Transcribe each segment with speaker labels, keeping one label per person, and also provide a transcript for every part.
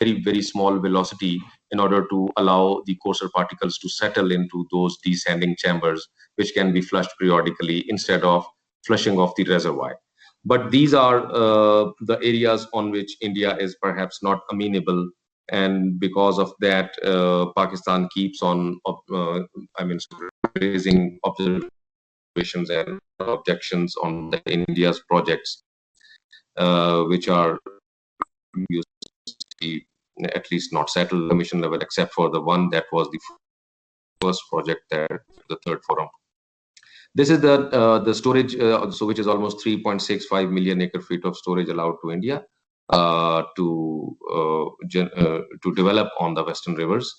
Speaker 1: very small velocity in order to allow the coarser particles to settle into those descending chambers, which can be flushed periodically instead of flushing off the reservoir. But these are the areas on which India is perhaps not amenable, and because of that, Pakistan keeps on, raising observations and objections on the India's projects, which are at least not settled commission level, except for the one that was the first project there, the third forum. This is the storage, so which is almost 3.65 million acre feet of storage allowed to India to develop on the western rivers.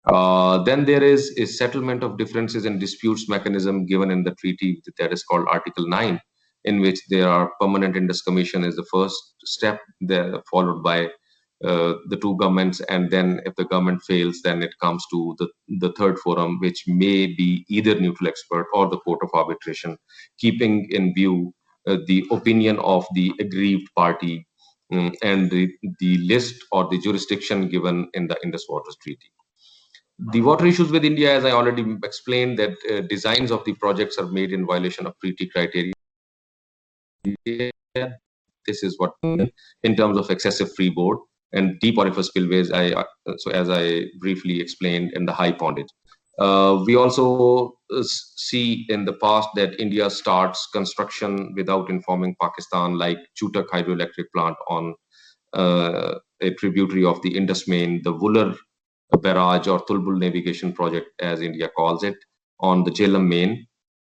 Speaker 1: Then there is a settlement of differences and disputes mechanism given in the treaty that is called Article 9, in which there are permanent Indus Commission is the first step, there followed by the two governments, and then if the government fails, then it comes to the third forum, which may be either neutral expert or the court of arbitration, keeping in view the opinion of the aggrieved party and the list or the jurisdiction given in the Indus Waters Treaty. The water issues with India, as I already explained, that designs of the projects are made in violation of treaty criteria. This is what in terms of excessive freeboard and deep auriferous spillways, so as I briefly explained in the high pondage. We also see in the past that India starts construction without informing Pakistan, like Attock hydroelectric plant on a tributary of the Indus main, the Wular barrage or Tulbul navigation project, as India calls it, on the Jhelum main.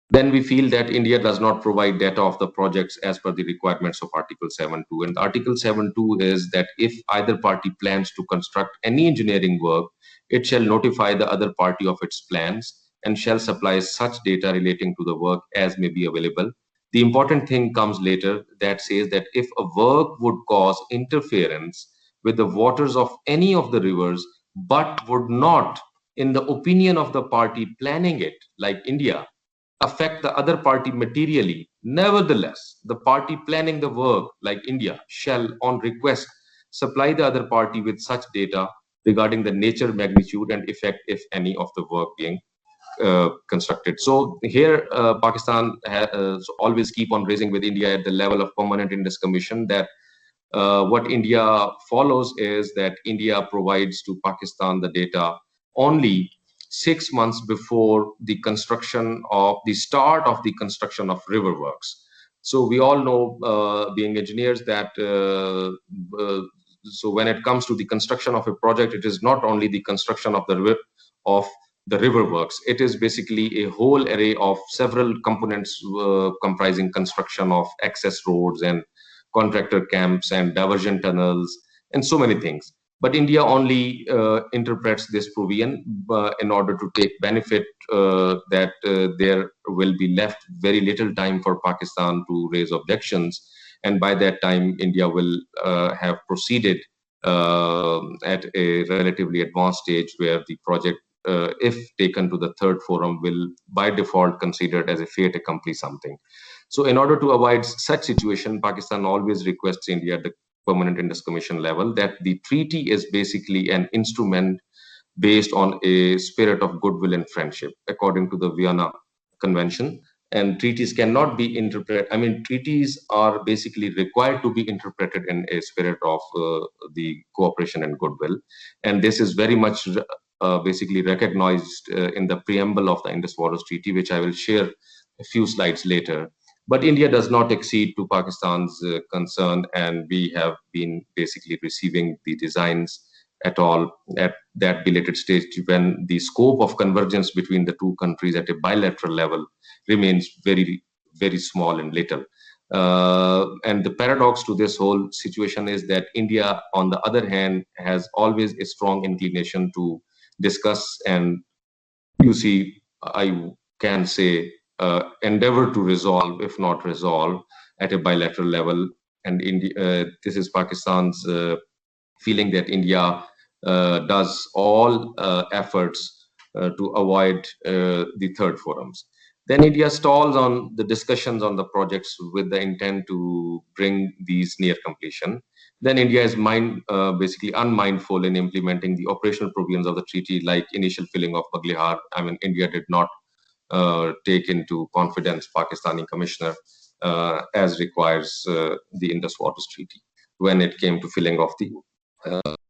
Speaker 1: Then we feel that India does not provide data of the projects as per the requirements of Article 7.2. And Article 7.2 is that if either party plans to construct any engineering work, it shall notify the other party of its plans and shall supply such data relating to the work as may be available. The important thing comes later, that says that if a work would cause interference with the waters of any of the rivers, but would not, in the opinion of the party planning it, like India, affect the other party materially, nevertheless, the party planning the work, like India, shall, on request, supply the other party with such data regarding the nature, magnitude, and effect, if any, of the work being constructed. So here, Pakistan always keep on raising with India at the level of permanent Indus Commission that what India follows is that India provides to Pakistan the data only 6 months before the construction of the start of the construction of river works. So we all know, being engineers, that so when it comes to the construction of a project, it is not only the construction of the river works. It is basically a whole array of several components comprising construction of access roads and contractor camps and diversion tunnels and so many things. But India only interprets this provision in order to take benefit that there will be left very little time for Pakistan to raise objections. And by that time, India will have proceeded at a relatively advanced stage where the project, if taken to the third forum, will by default considered as a fait accompli something. So in order to avoid such situation, Pakistan always requests India at the permanent Indus Commission level that the treaty is basically an instrument based on a spirit of goodwill and friendship, according to the Vienna Convention. And treaties cannot be interpreted, treaties are basically required to be interpreted in a spirit of the cooperation and goodwill. And this is very much basically recognized in the preamble of the Indus Waters Treaty, which I will share a few slides later. But India does not accede to Pakistan's concern, and we have been basically receiving the designs at all at that belated stage when the scope of convergence between the two countries at a bilateral level remains very, very small and little. And the paradox to this whole situation is that India, on the other hand, has always a strong inclination to discuss and, you see, I can say, endeavor to resolve, if not resolve, at a bilateral level. And India, this is Pakistan's feeling that India does all efforts to avoid the third forums. Then India stalls on the discussions on the projects with the intent to bring these near completion. Then India is basically unmindful in implementing the operational provisions of the treaty, like initial filling of Baglihar. I mean, India did not take into confidence Pakistani commissioner as requires the Indus Waters Treaty when it came to filling of the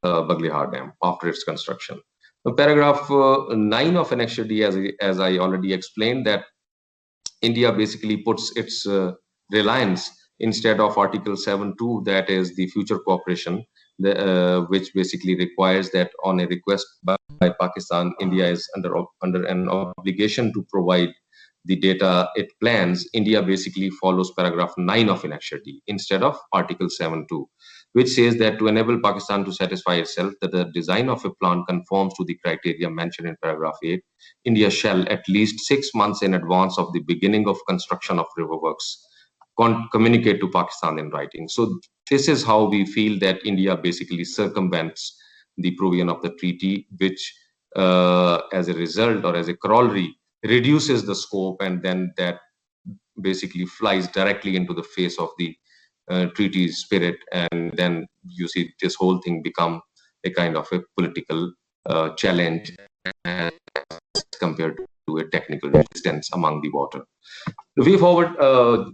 Speaker 1: Baglihar Dam after its construction. The paragraph 9 of Annexure D, as I already explained, that India basically puts its reliance instead of Article 7.2, that is the future cooperation, which basically requires that on a request by Pakistan, India is under an obligation to provide the data it plans. India basically follows paragraph 9 of Annexure D instead of Article 7.2, which says that to enable Pakistan to satisfy itself that the design of a plan conforms to the criteria mentioned in paragraph 8, India shall, at least 6 months in advance of the beginning of construction of river works, communicate to Pakistan in writing. So this is how we feel that India basically circumvents the provision of the treaty, which as a result or as a corollary reduces the scope, and then that basically flies directly into the face of the treaty spirit, and then you see this whole thing become a kind of a political challenge as compared to a technical resistance among the water. The way forward,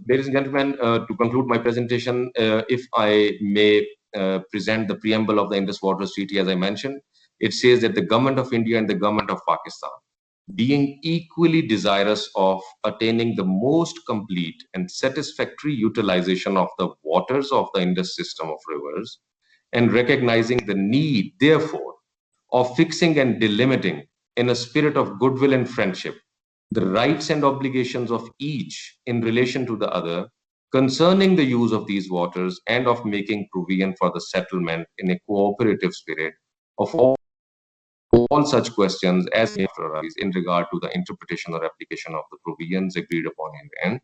Speaker 1: ladies and gentlemen, to conclude my presentation, if I may present the preamble of the Indus Waters Treaty, as I mentioned, it says that the government of India and the government of Pakistan, being equally desirous of attaining the most complete and satisfactory utilization of the waters of the Indus system of rivers, and recognizing the need, therefore, of fixing and delimiting in a spirit of goodwill and friendship the rights and obligations of each in relation to the other concerning the use of these waters, and of making provision for the settlement in a cooperative spirit of all such questions as may arise in regard to the interpretation or application of the provisions agreed upon in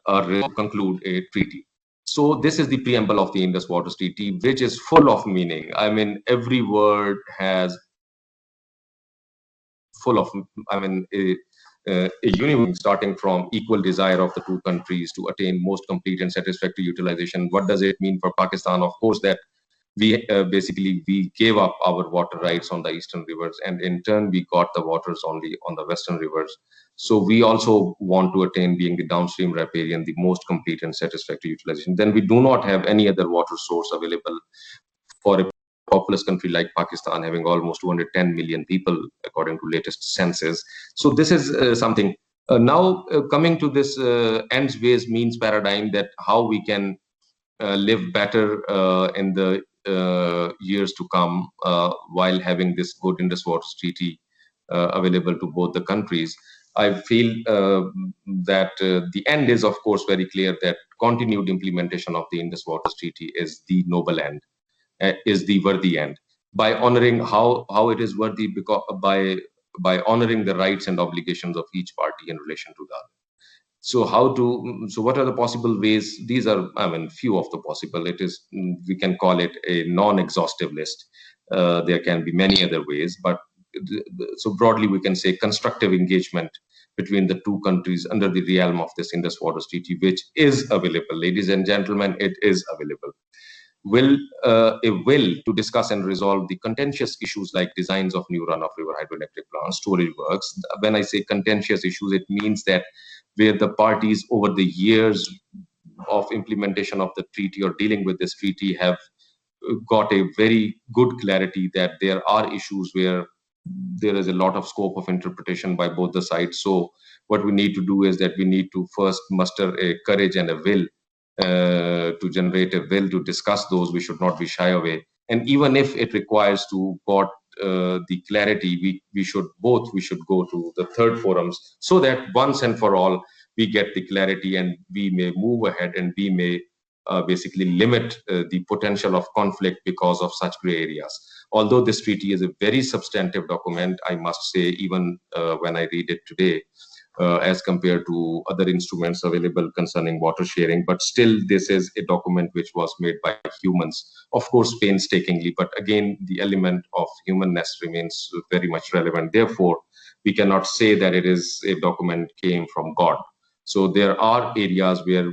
Speaker 1: and conclude a treaty. So this is the preamble of the Indus Waters Treaty, which is full of meaning. I mean, every word has full of, I mean, a union starting from equal desire of the two countries to attain most complete and satisfactory utilization. What does it mean for Pakistan? Of course, that we basically we gave up our water rights on the eastern rivers, and in turn we got the waters only on the western rivers. So we also want to attain, being the downstream riparian, the most complete and satisfactory utilization. Then we do not have any other water source available for a populous country like Pakistan, having almost 210 million people according to latest census. So this is something. Now coming to this ends ways means paradigm, that how we can live better in the years to come while having this good Indus Waters Treaty available to both the countries. I feel that the end is, of course, very clear, that continued implementation of the Indus Waters Treaty is the noble end, is the worthy end, by honoring how it is worthy, because by honoring the rights and obligations of each party in relation to the other. So what are the possible ways? These are, I mean, few of the possible. It is, we can call it a non-exhaustive list. There can be many other ways, but so broadly we can say constructive engagement between the two countries under the realm of this Indus Waters Treaty, which is available. Ladies and gentlemen, it is available. A will to discuss and resolve the contentious issues like designs of new run-of river hydroelectric plants, storage works. When I say contentious issues, it means that where the parties over the years of implementation of the treaty or dealing with this treaty have got a very good clarity that there are issues where there is a lot of scope of interpretation by both the sides. So what we need to do is that we need to first muster a courage and a will to generate a will to discuss those. We should not be shy away. And even if it requires to got the clarity, we should go to the third forums, so that once and for all we get the clarity and we may move ahead, and we may basically limit the potential of conflict because of such gray areas. Although this treaty is a very substantive document, I must say, even when I read it today, as compared to other instruments available concerning water sharing. But still, this is a document which was made by humans, of course, painstakingly. But again, the element of humanness remains very much relevant. Therefore, we cannot say that it is a document came from God. So there are areas where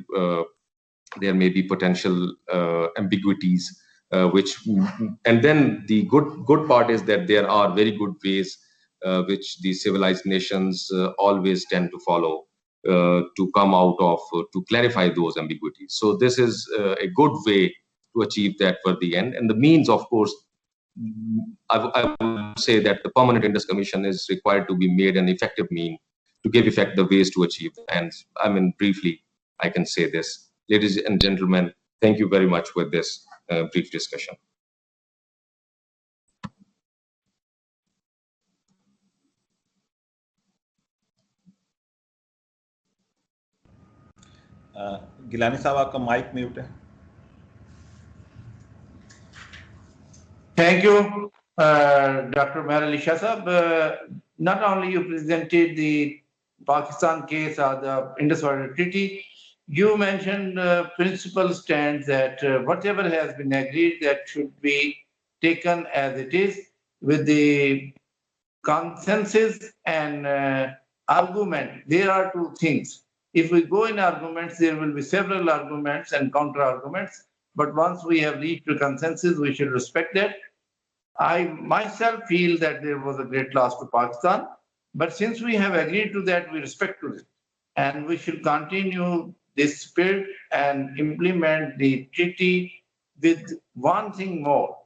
Speaker 1: there may be potential ambiguities, and then the good part is that there are very good ways which the civilized nations always tend to follow to come out of to clarify those ambiguities. So this is a good way to achieve that for the end. And the means, of course, I would say that the Permanent Indus Commission is required to be made an effective mean to give effect the ways to achieve. And I mean, briefly, I can say this. Ladies and gentlemen, thank you very much for this brief discussion.
Speaker 2: Gilani साहब आपका mic mute है.
Speaker 3: Thank you, Dr. Meghna Shah Sahab. Not only you presented the Pakistan case or the Indus River Treaty, you mentioned principal stands that whatever has been agreed that should be taken as it is with the consensus and argument. There are two things. If we go in arguments, there will be several arguments and counter arguments. But once we have reached a consensus, we should respect that. I myself feel that there was a great loss to Pakistan. But since we have agreed to that, we respect to it. And we should continue this spirit and implement the treaty with one thing more,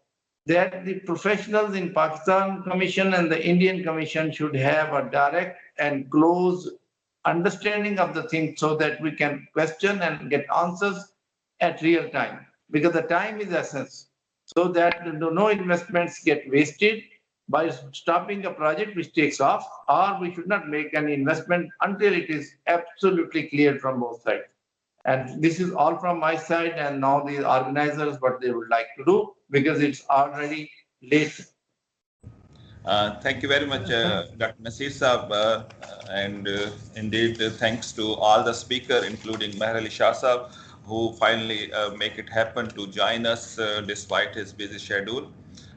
Speaker 3: that the professionals in Pakistan Commission and the Indian Commission should have a direct and close understanding of the thing so that we can question and get answers at real time, because the time is essence, so that no investments get wasted by stopping a project which takes off, or we should not make any investment until it is absolutely clear from both sides. And this is all from my side, and now the organizers what they would like to do, because it's already late.
Speaker 2: Thank you very much, Dr. Nasir Saab, and indeed thanks to all the speakers, including Meghna Shah Saab, who finally make it happen to join us despite his busy schedule.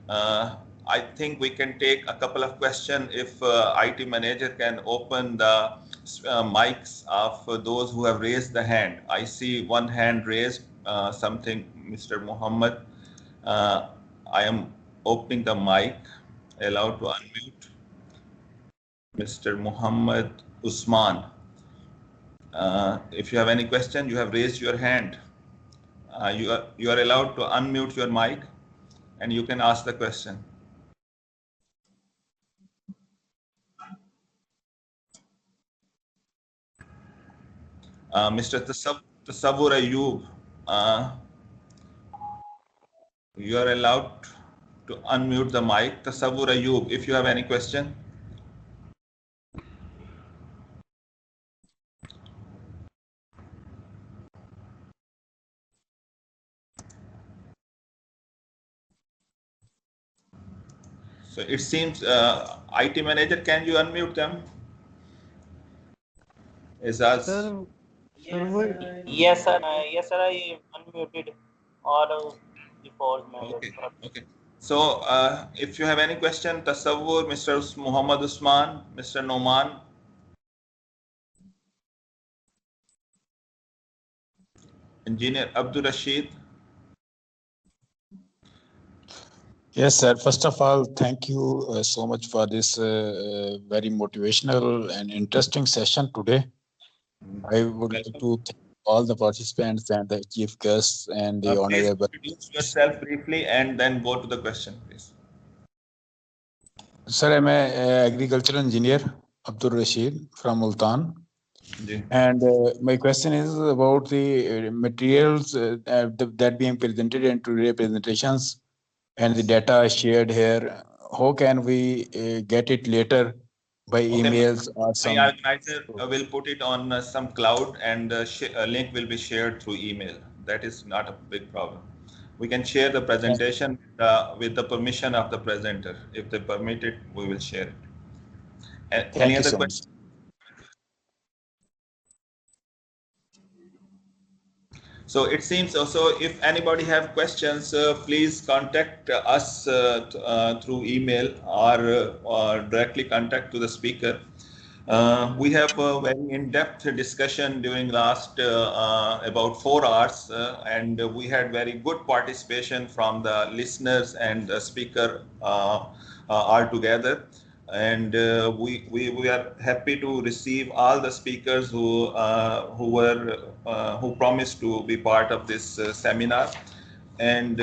Speaker 2: I think we can take a couple of questions if IT manager can open the mics of those who have raised the hand. I see one hand raised, Mr. Muhammad. I am opening the mic. Allowed to unmute Mr. Muhammad Usman. If you have any question, you have raised your hand. You are allowed to unmute your mic and you can ask the question. Mr. Tasawwur Ayub, you are allowed to unmute the mic. Tasawwur Ayub, if you have any question. So it seems IT manager, can you unmute them? Izaz?
Speaker 4: Yes, sir. Yes, sir. I unmuted all the four members.
Speaker 2: Okay. So if you have any question, Tasawwur, Mr. Muhammad Usman, Mr. Noman. Engineer Abdul Rashid.
Speaker 5: Yes, sir. First of all, thank you so much for this very motivational and interesting session today. I would like to thank all the participants and the chief guests and the honorable.
Speaker 2: Please introduce yourself briefly and then go to the question, please.
Speaker 5: Sir, I'm an agricultural engineer, Abdul Rashid from Bhutan. And my question is about the materials that being presented in today's presentations and the data shared here. How can we get it later by emails or some?
Speaker 2: The organizer will put it on some cloud and a link will be shared through email. That is not a big problem. We can share the presentation with the permission of the presenter. If they permit it, we will share it. Any other questions? So it seems also if anybody have questions, please contact us through email or directly contact to the speaker. We have a very in-depth discussion during last about 4 hours, and we had very good participation from the listeners and the speaker all together. And we are happy to receive all the speakers who promised to be part of this seminar. And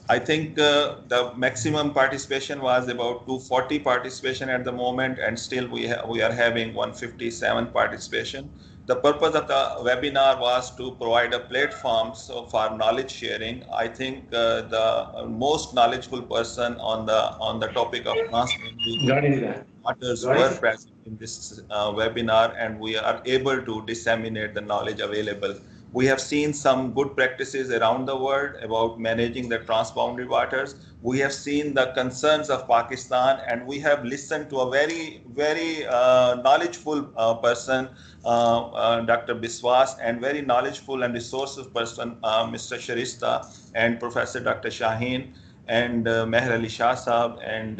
Speaker 2: I think the maximum participation was about 240 participation at the moment, and still we are having 157 participation. The purpose of the webinar was to provide a platform for knowledge sharing. I think the most knowledgeable person on the topic of transboundary waters were present in this webinar, and we are able to disseminate the knowledge available. We have seen some good practices around the world about managing the transboundary waters. We have seen the concerns of Pakistan, and we have listened to a very, very knowledgeable person, Dr. Biswas, and very knowledgeable and resourceful person, Mr. Sharista, and Professor Dr. Shaheen, and Meher Ali Shah Sahab, and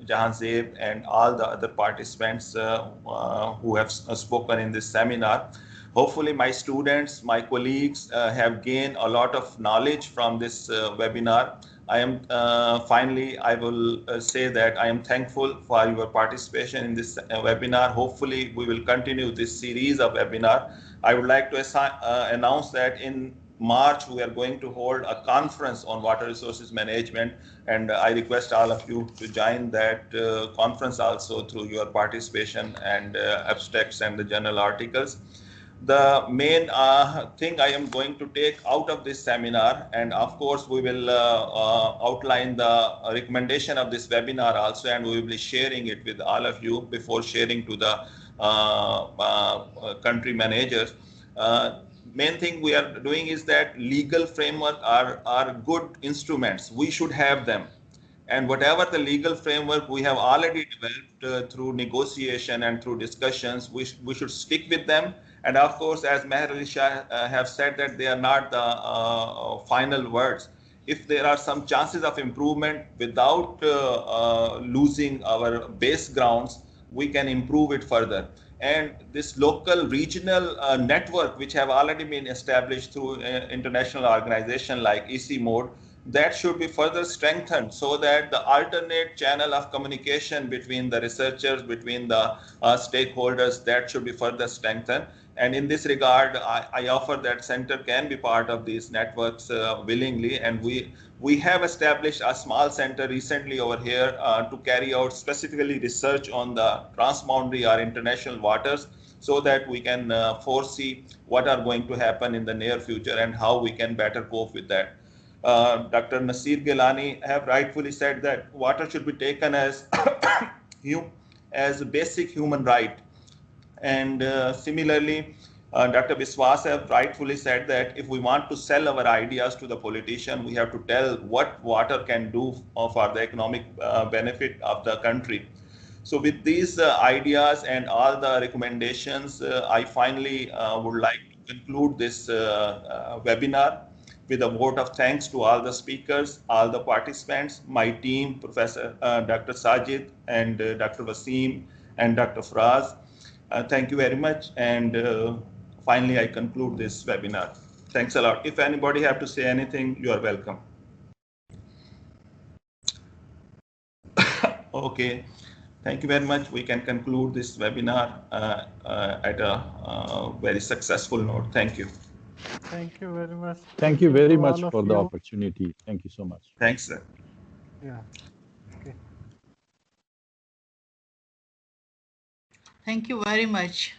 Speaker 2: Jahan Zeb, and all the other participants who have spoken in this seminar. Hopefully my students, my colleagues have gained a lot of knowledge from this webinar. I am finally, I will say that I am thankful for your participation in this webinar. Hopefully we will continue this series of webinar. I would like to announce that in March we are going to hold a conference on water resources management, and I request all of you to join that conference also through your participation and abstracts and the journal articles. The main thing I am going to take out of this seminar, and of course we will outline the recommendation of this webinar also, and we will be sharing it with all of you before sharing to the country managers. Main thing we are doing is that legal framework are good instruments. We should have them. And whatever the legal framework we have already developed through negotiation and through discussions, we should stick with them. And of course, as Meher Ali Shah have said, that they are not the final words. If there are some chances of improvement without losing our base grounds, we can improve it further. And this local regional network, which have already been established through international organization like EC Mode, that should be further strengthened so that the alternate channel of communication between the researchers, between the stakeholders, that should be further strengthened. And in this regard, I offer that center can be part of these networks willingly. And we have established a small center recently over here to carry out specifically research on the transboundary or international waters, so that we can foresee what are going to happen in the near future and how we can better cope with that. Dr. Nasir Gilani have rightfully said that water should be taken as a basic human right. And similarly, Dr. Biswas have rightfully said that if we want to sell our ideas to the politician, we have to tell what water can do for the economic benefit of the country. So with these ideas and all the recommendations, I finally would like to conclude this webinar with a vote of thanks to all the speakers, all the participants, my team, Professor Dr. Sajid and Dr. Wasim and Dr. Fraz. Thank you very much. And finally, I conclude this webinar. Thanks a lot. If anybody have to say anything, you are welcome. Okay. Thank you very much. We can conclude this webinar at a very successful note. Thank you.
Speaker 6: Thank you very much.
Speaker 7: Thank you very much for the opportunity. Thank you so much.
Speaker 2: Thanks, sir.
Speaker 6: Yeah. Okay.
Speaker 8: Thank you very much.